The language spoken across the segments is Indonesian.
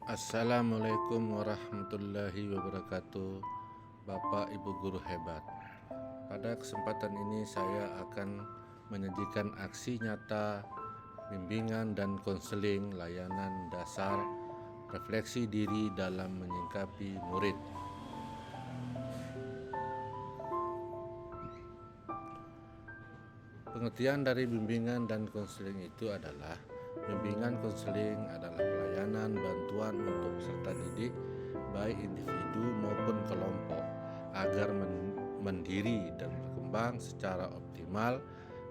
Assalamualaikum warahmatullahi wabarakatuh, Bapak Ibu guru hebat. Pada kesempatan ini saya akan menyajikan aksi nyata bimbingan dan konseling layanan dasar refleksi diri dalam menyikapi murid. Pengertian dari bimbingan dan konseling itu adalah bimbingan konseling adalah pelayanan bantuan untuk peserta didik baik individu maupun kelompok agar mandiri dan berkembang secara optimal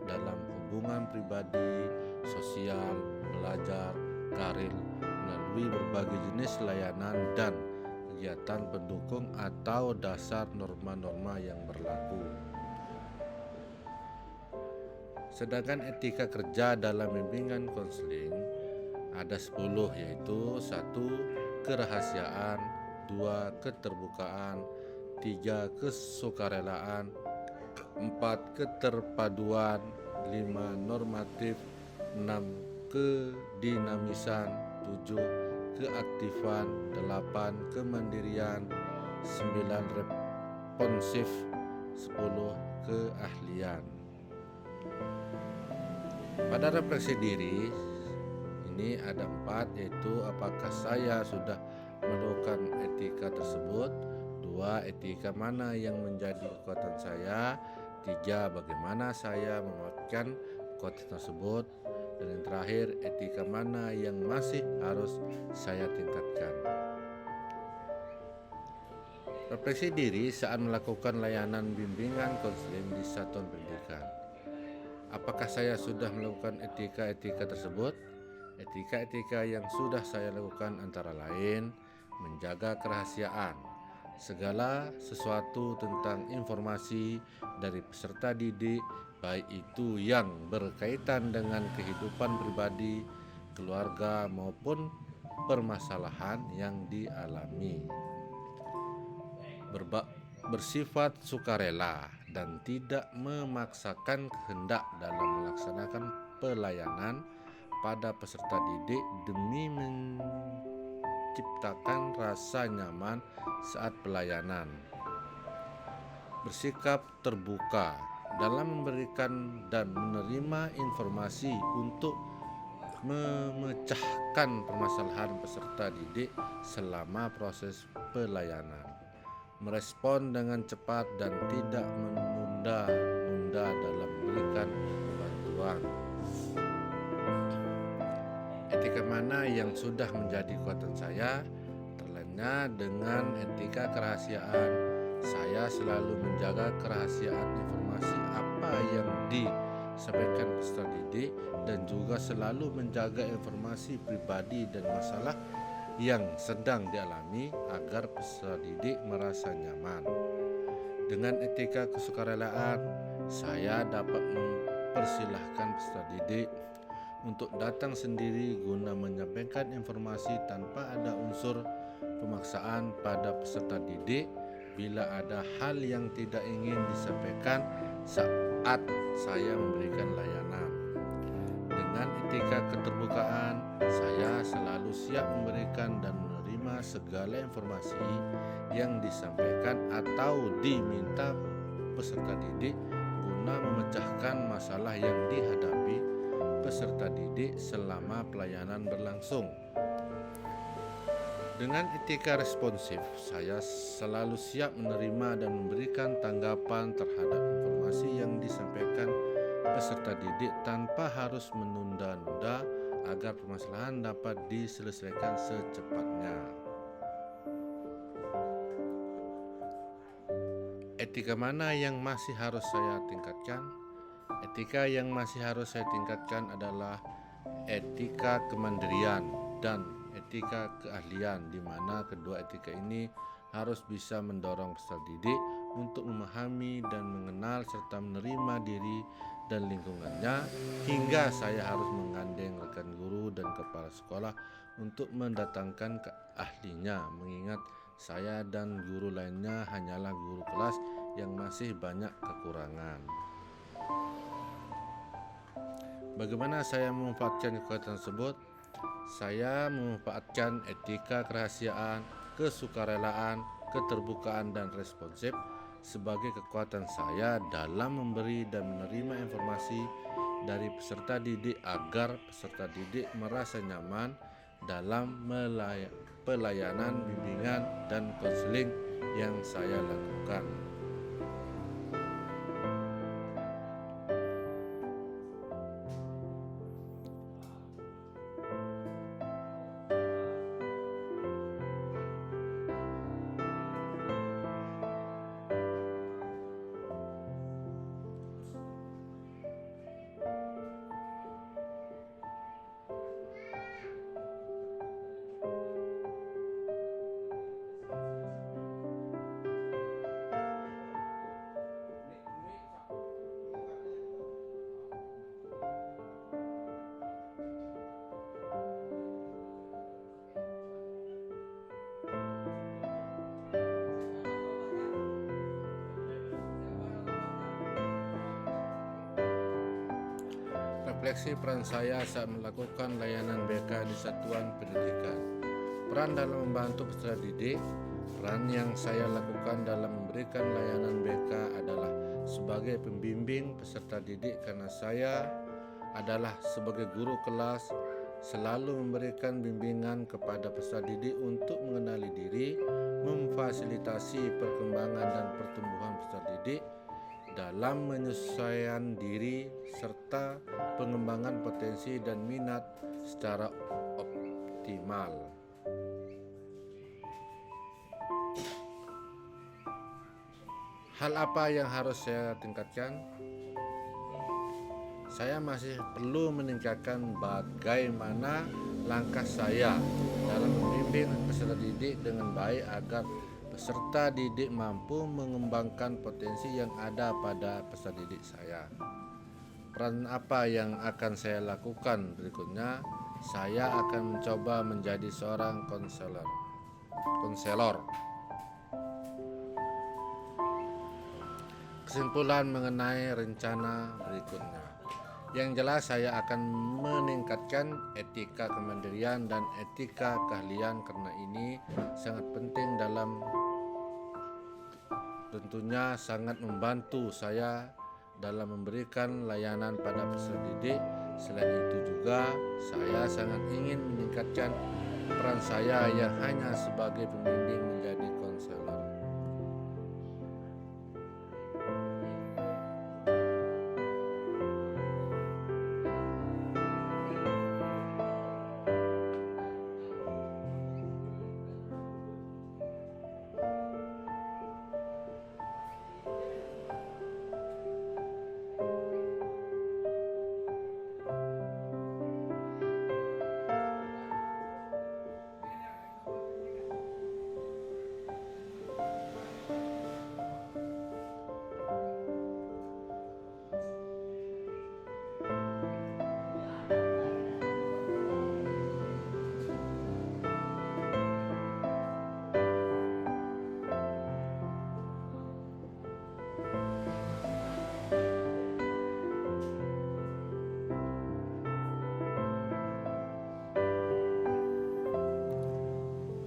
dalam hubungan pribadi, sosial, belajar, karir melalui berbagai jenis layanan dan kegiatan pendukung atau dasar norma-norma yang berlaku. Sedangkan etika kerja dalam bimbingan konseling ada 10, yaitu 1. Kerahasiaan, 2. Keterbukaan, 3. Kesukarelaan, 4. Keterpaduan, 5. Normatif, 6. Kedinamisan, 7. Keaktifan, 8. Kemandirian, 9. Responsif, 10. Keahlian. Pada refleksi diri ini ada 4, yaitu apakah saya sudah melakukan etika tersebut, 2. Etika mana yang menjadi kekuatan saya, 3. Bagaimana saya memanfaatkan kekuatan tersebut, dan yang terakhir, etika mana yang masih harus saya tingkatkan. Refleksi diri saat melakukan layanan bimbingan konseling di satuan pendidikan. Apakah saya sudah melakukan etika-etika tersebut? Etika-etika yang sudah saya lakukan antara lain menjaga kerahasiaan. Segala sesuatu tentang informasi dari peserta didik, baik itu yang berkaitan dengan kehidupan pribadi, keluarga maupun permasalahan yang dialami. Bersifat sukarela dan tidak memaksakan kehendak dalam melaksanakan pelayanan pada peserta didik demi menciptakan rasa nyaman saat pelayanan. Bersikap terbuka dalam memberikan dan menerima informasi untuk memecahkan permasalahan peserta didik selama proses pelayanan. Merespon dengan cepat dan tidak menunda-nunda dalam memberikan bantuan. Etika mana yang sudah menjadi kekuatan saya? Terlena dengan etika kerahasiaan, saya selalu menjaga kerahasiaan informasi apa yang disampaikan peserta didik dan juga selalu menjaga informasi pribadi dan masalah yang sedang dialami agar peserta didik merasa nyaman. Dengan etika kesukarelaan, saya dapat mempersilahkan peserta didik untuk datang sendiri guna menyampaikan informasi tanpa ada unsur pemaksaan pada peserta didik bila ada hal yang tidak ingin disampaikan saat saya memberikan layanan. Dengan etika keterbukaan, saya selalu siap memberikan dan menerima segala informasi yang disampaikan atau diminta peserta didik guna memecahkan masalah yang dihadapi peserta didik selama pelayanan berlangsung. Dengan etika responsif, saya selalu siap menerima dan memberikan tanggapan terhadap informasi yang disampaikan peserta didik tanpa harus menunda-nunda agar permasalahan dapat diselesaikan secepatnya. Etika mana yang masih harus saya tingkatkan? Etika yang masih harus saya tingkatkan adalah etika kemandirian dan etika keahlian, di mana kedua etika ini harus bisa mendorong peserta didik untuk memahami dan mengenal serta menerima diri dan lingkungannya, hingga saya harus menggandeng rekan guru dan kepala sekolah untuk mendatangkan ahlinya, mengingat saya dan guru lainnya hanyalah guru kelas yang masih banyak kekurangan. Bagaimana saya memanfaatkan kekuatan tersebut? Saya memanfaatkan etika kerahasiaan, kesukarelaan, keterbukaan, dan responsif sebagai kekuatan saya dalam memberi dan menerima informasi dari peserta didik agar peserta didik merasa nyaman dalam pelayanan bimbingan dan konseling yang saya lakukan. Refleksi peran saya saat melakukan layanan BK di satuan pendidikan. Peran dalam membantu peserta didik. Peran yang saya lakukan dalam memberikan layanan BK adalah sebagai pembimbing peserta didik karena saya adalah sebagai guru kelas selalu memberikan bimbingan kepada peserta didik untuk mengenali diri, memfasilitasi perkembangan dan pertumbuhan peserta didik dalam menyesuaikan diri serta pengembangan potensi dan minat secara optimal. Hal apa yang harus saya tingkatkan? Saya masih perlu meningkatkan bagaimana langkah saya dalam membimbing peserta didik dengan baik agar peserta didik mampu mengembangkan potensi yang ada pada peserta didik saya. Peran apa yang akan saya lakukan berikutnya? Saya akan mencoba menjadi seorang konselor. Kesimpulan mengenai rencana berikutnya. Yang jelas saya akan meningkatkan etika kemandirian dan etika keahlian karena ini sangat penting dalam tentunya sangat membantu saya dalam memberikan layanan pada peserta didik. Selain itu juga saya sangat ingin meningkatkan peran saya yang hanya sebagai pembimbing menjadi konselor.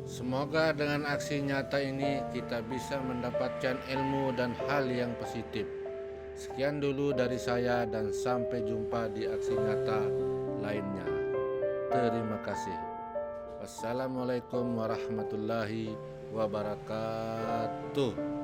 Semoga dengan aksi nyata ini kita bisa mendapatkan ilmu dan hal yang positif. Sekian dulu dari saya dan sampai jumpa di aksi nyata lainnya. Terima kasih. Wassalamualaikum warahmatullahi wabarakatuh.